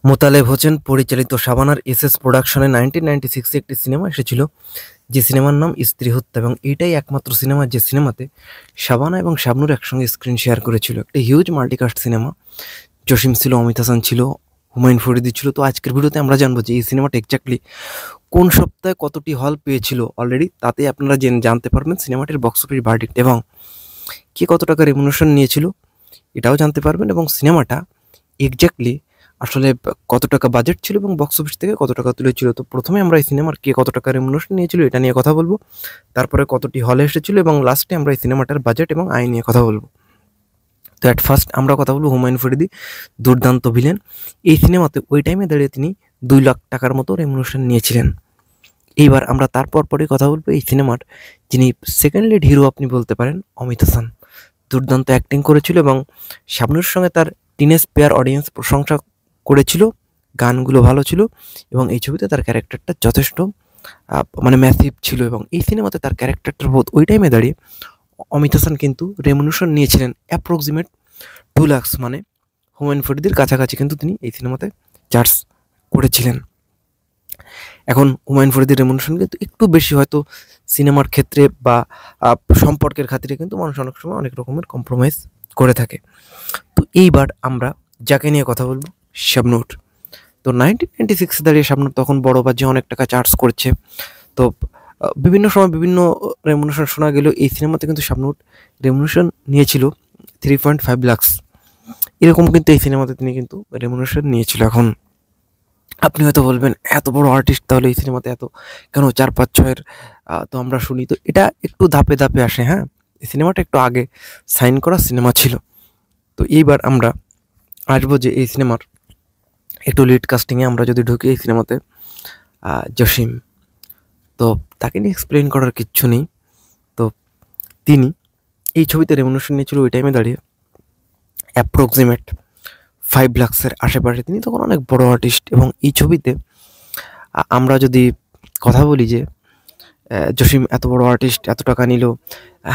মোতালেব হোসেন পরিচালিত শাবানার এসএস প্রোডাকশনে 1996 একটি সিনেমা এসেছিল, যে সিনেমার নাম স্ত্রী হত্যা, এবং এটাই একমাত্র সিনেমা যে সিনেমাতে শাবানা এবং শাবনূর একসঙ্গে স্ক্রিন শেয়ার করেছিল। একটা হিউজ মাল্টিকাস্ট সিনেমা। জসিম ছিল, অমিত হাসান ছিল, হুমায়ুন ফরিদি ছিল। তো আজকের ভিডিওতে আমরা জানবো যে এই সিনেমাটা এক্স্যাক্টলি কোন সপ্তাহে কতটি হল পেয়েছিল অলরেডি, তাতে আপনারা জানতে পারবেন সিনেমাটির বক্স অফিস ভার্ডিক্ট এবং কে কত টাকা রেমুনেশন নিয়েছিল এটাও জানতে পারবেন, এবং সিনেমাটা এক্স্যাক্টলি আসলে কত টাকা বাজেট ছিল এবং বক্স অফিস থেকে কত টাকা তুলেছিল। তো প্রথমে আমরা এই সিনেমার কে কত টাকা রেমুনেশন নিয়েছিল এটা নিয়ে কথা বলবো, তারপরে কতটি হলে এসেছিল, এবং লাস্টে আমরা এই সিনেমাটার বাজেট এবং আয় নিয়ে কথা বলবো। তো অ্যাট ফার্স্ট আমরা কথা বলবো হুমায়ুন ফরিদি, দুর্দান্ত ভিলেন। এই সিনেমাতে ওই টাইমে দাঁড়িয়ে তিনি 2 লাখ টাকার মতো রেমুনেশন নিয়েছিলেন। এইবার আমরা তারপর পরে কথা বলবো এই সিনেমার যিনি সেকেন্ড লিড হিরো আপনি বলতে পারেন, অমিত হাসান। দুর্দান্ত অ্যাক্টিং করেছিল এবং শাবনূরের সঙ্গে তার টিনেজ পেয়ার অডিয়েন্স প্রশংসা করেছিল। গানগুলো ভালো ছিল এবং এই ছবিতে তার ক্যারেক্টারটা যথেষ্ট মানে ম্যাসিভ ছিল, এবং এই সিনেমাতে তার ক্যারেক্টারটার বোধ ওই টাইমে দাঁড়িয়ে অমিত হাসান কিন্তু রেমুনেশন নিয়েছিলেন অ্যাপ্রক্সিমেট 2 লাখ, মানে হুমায়ুন ফরিদির কাছাকাছি কিন্তু তিনি এই সিনেমাতে চার্জ করেছিলেন। এখন হুমায়ুন ফরিদির রেমুনেশন কিন্তু একটু বেশি, হয়তো সিনেমার ক্ষেত্রে বা সম্পর্কের খাতিরে কিন্তু মানুষ অনেক সময় অনেক রকমের কম্প্রোমাইজ করে থাকে। তো এইবার আমরা যাকে নিয়ে কথা বলবো, শাবনূর। তো 1996 দাঁড়িয়ে শাবনূর তখন বড় বাজে অনেক টাকা চার্জ করছে। তো বিভিন্ন সময় বিভিন্ন রেমুনেশন শোনা গেলেও এই সিনেমাতে কিন্তু শাবনূর রেমুনেশন নিয়েছিল 3.5 লাখ। এরকম কিন্তু এই সিনেমাতে তিনি কিন্তু রেমুনেশন নিয়েছিল। এখন আপনি হয়তো বলবেন এত বড় আর্টিস্ট তাহলে এই সিনেমাতে এত কেন 4-5-6-এর তো আমরা শুনি, তো এটা একটু ধাপে ধাপে আসে। হ্যাঁ, এই সিনেমাটা একটু আগে সাইন করা সিনেমা ছিল। তো এইবার আমরা আসবো যে এই সিনেমার একটু লিড কাস্টিংয়ে আমরা যদি ঢুকি এই সিনেমাতে, জসিম। তো তাকে নিয়ে এক্সপ্লেন করার কিচ্ছু নেই। তো তিনি এই ছবিতে রেমুনেশন নিয়েছিল ওই টাইমে দাঁড়িয়ে অ্যাপ্রক্সিমেট 5 লাখের আশেপাশে। তিনি তখন অনেক বড় আর্টিস্ট, এবং এই ছবিতে আমরা যদি কথা বলি যে জসিম এত বড় আর্টিস্ট এত টাকা নিল,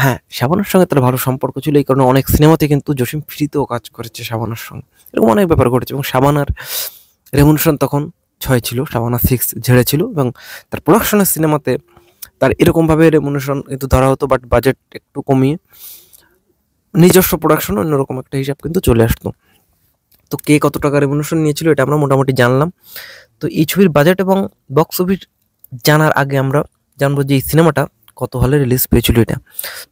হ্যাঁ শাবানার সঙ্গে তার ভালো সম্পর্ক ছিল, এই কারণে অনেক সিনেমাতে কিন্তু জসিম ফ্রিতেও কাজ করেছে শাবানার সঙ্গে, এরকম অনেক ব্যাপার ঘটেছে। এবং শাবানার রেমুনেশন তখন 6 ছিল, শাবানা 6 ঝেড়েছিল, এবং তার প্রোডাকশনের সিনেমাতে তার এরকমভাবে রেমুনেশন কিন্তু ধরা হতো, বাট বাজেট একটু কমিয়ে নিজস্ব প্রোডাকশন অন্যরকম একটা হিসাব কিন্তু চলে আসতো। তো কে কত টাকা রেমুনেশন নিয়েছিল এটা আমরা মোটামুটি জানলাম। তো এই ছবির বাজেট এবং বক্স অফিস জানার আগে আমরা জানবো যে এই সিনেমাটা কত হলে রিলিজ পেয়েছিল এটা।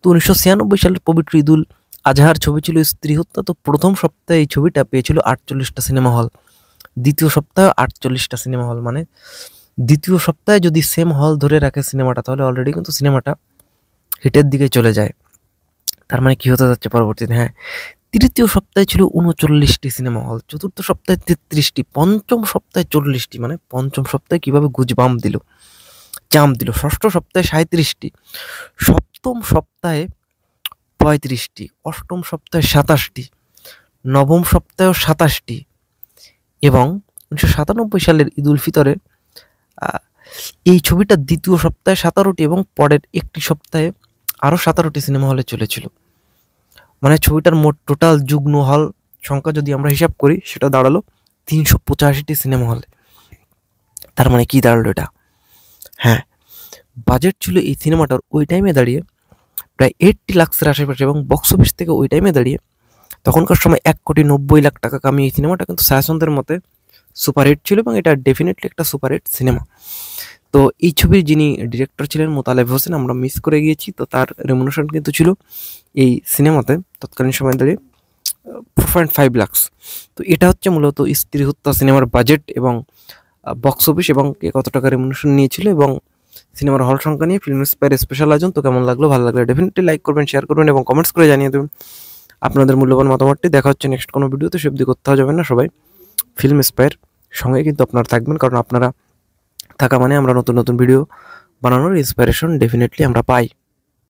তো 1996 সালের পবিত্র ঈদুল আজহার ছবি ছিল স্ত্রী হত্যা। তো প্রথম সপ্তাহে এই ছবিটা পেয়েছিল 48টা সিনেমা হল, দ্বিতীয় সপ্তাহে 48টা সিনেমা হল, মানে দ্বিতীয় সপ্তাহে যদি সেম হল ধরে রাখে সিনেমাটা, তাহলে অলরেডি কিন্তু সিনেমাটা হিটের দিকে চলে যায়। তার মানে কি হতে যাচ্ছে পরবর্তীতে, হ্যাঁ, তৃতীয় সপ্তাহে ছিল 39টি সিনেমা হল, চতুর্থ সপ্তাহে 33টি, পঞ্চম সপ্তাহে 40টি, মানে পঞ্চম সপ্তাহে কিভাবে গুজবাম দিল, জাম দিল। ষষ্ঠ সপ্তাহে 37টি, সপ্তম সপ্তাহে 35টি, অষ্টম সপ্তাহে 27টি, নবম সপ্তাহেও 27টি, এবং 1997 সালের ঈদ উল ফিতরে এই ছবিটা দ্বিতীয় সপ্তাহে 17টি এবং পরের একটি সপ্তাহে আরও 17টি সিনেমা হলে চলেছিল। মানে ছবিটার মোট টোটাল যুগ্ম হল সংখ্যা যদি আমরা হিসাব করি সেটা দাঁড়ালো 385টি সিনেমা হলে। তার মানে কি দাঁড়ালো এটা, হ্যাঁ, বাজেট ছিল এই সিনেমাটার ওই টাইমে দাঁড়িয়ে প্রায় 80 লাখের আশেপাশে, এবং বক্স অফিস থেকে ওই টাইমে দাঁড়িয়ে তখনকার সময় 1,90,00,000 টাকা কামিয়ে এই সিনেমাটা কিন্তু সায়াসনদের মতে সুপারহিট ছিল, এবং এটা ডেফিনেটলি একটা সুপারহিট সিনেমা। তো এই ছবির যিনি ডিরেক্টর ছিলেন মোতালেব হোসেন, আমরা মিস করে গিয়েছি। তো তার রেমুনেশন কিন্তু ছিল এই সিনেমাতে তৎকালীন সময় দাঁড়িয়ে 4.5 লাখ। তো এটা হচ্ছে মূলত স্ত্রী হত্যা সিনেমার বাজেট এবং বক্স অফিস, এবং কে কত টাকা রেমুনেশন নিয়েছিল এবং সিনেমার হল সংখ্যা নিয়ে ফিল্ম ইন্সপায়ার স্পেশাল আয়োজন। তো কেমন লাগলো, ভালো লাগলে ডেফিনেটলি লাইক করবেন, শেয়ার করবেন এবং কমেন্টস করে জানিয়ে দেবেন আপনাদের মূল্যবান মতামতটি। দেখা হচ্ছে নেক্সট কোনো ভিডিওতে, সেব্দি করতে যাবেন না সবাই, ফিল্ম ইন্সপায়ার সঙ্গে কিন্তু আপনারা থাকবেন, কারণ আপনারা থাকা মানে আমরা নতুন নতুন ভিডিও বানানোর ইন্সপিরেশন ডেফিনেটলি আমরা পাই।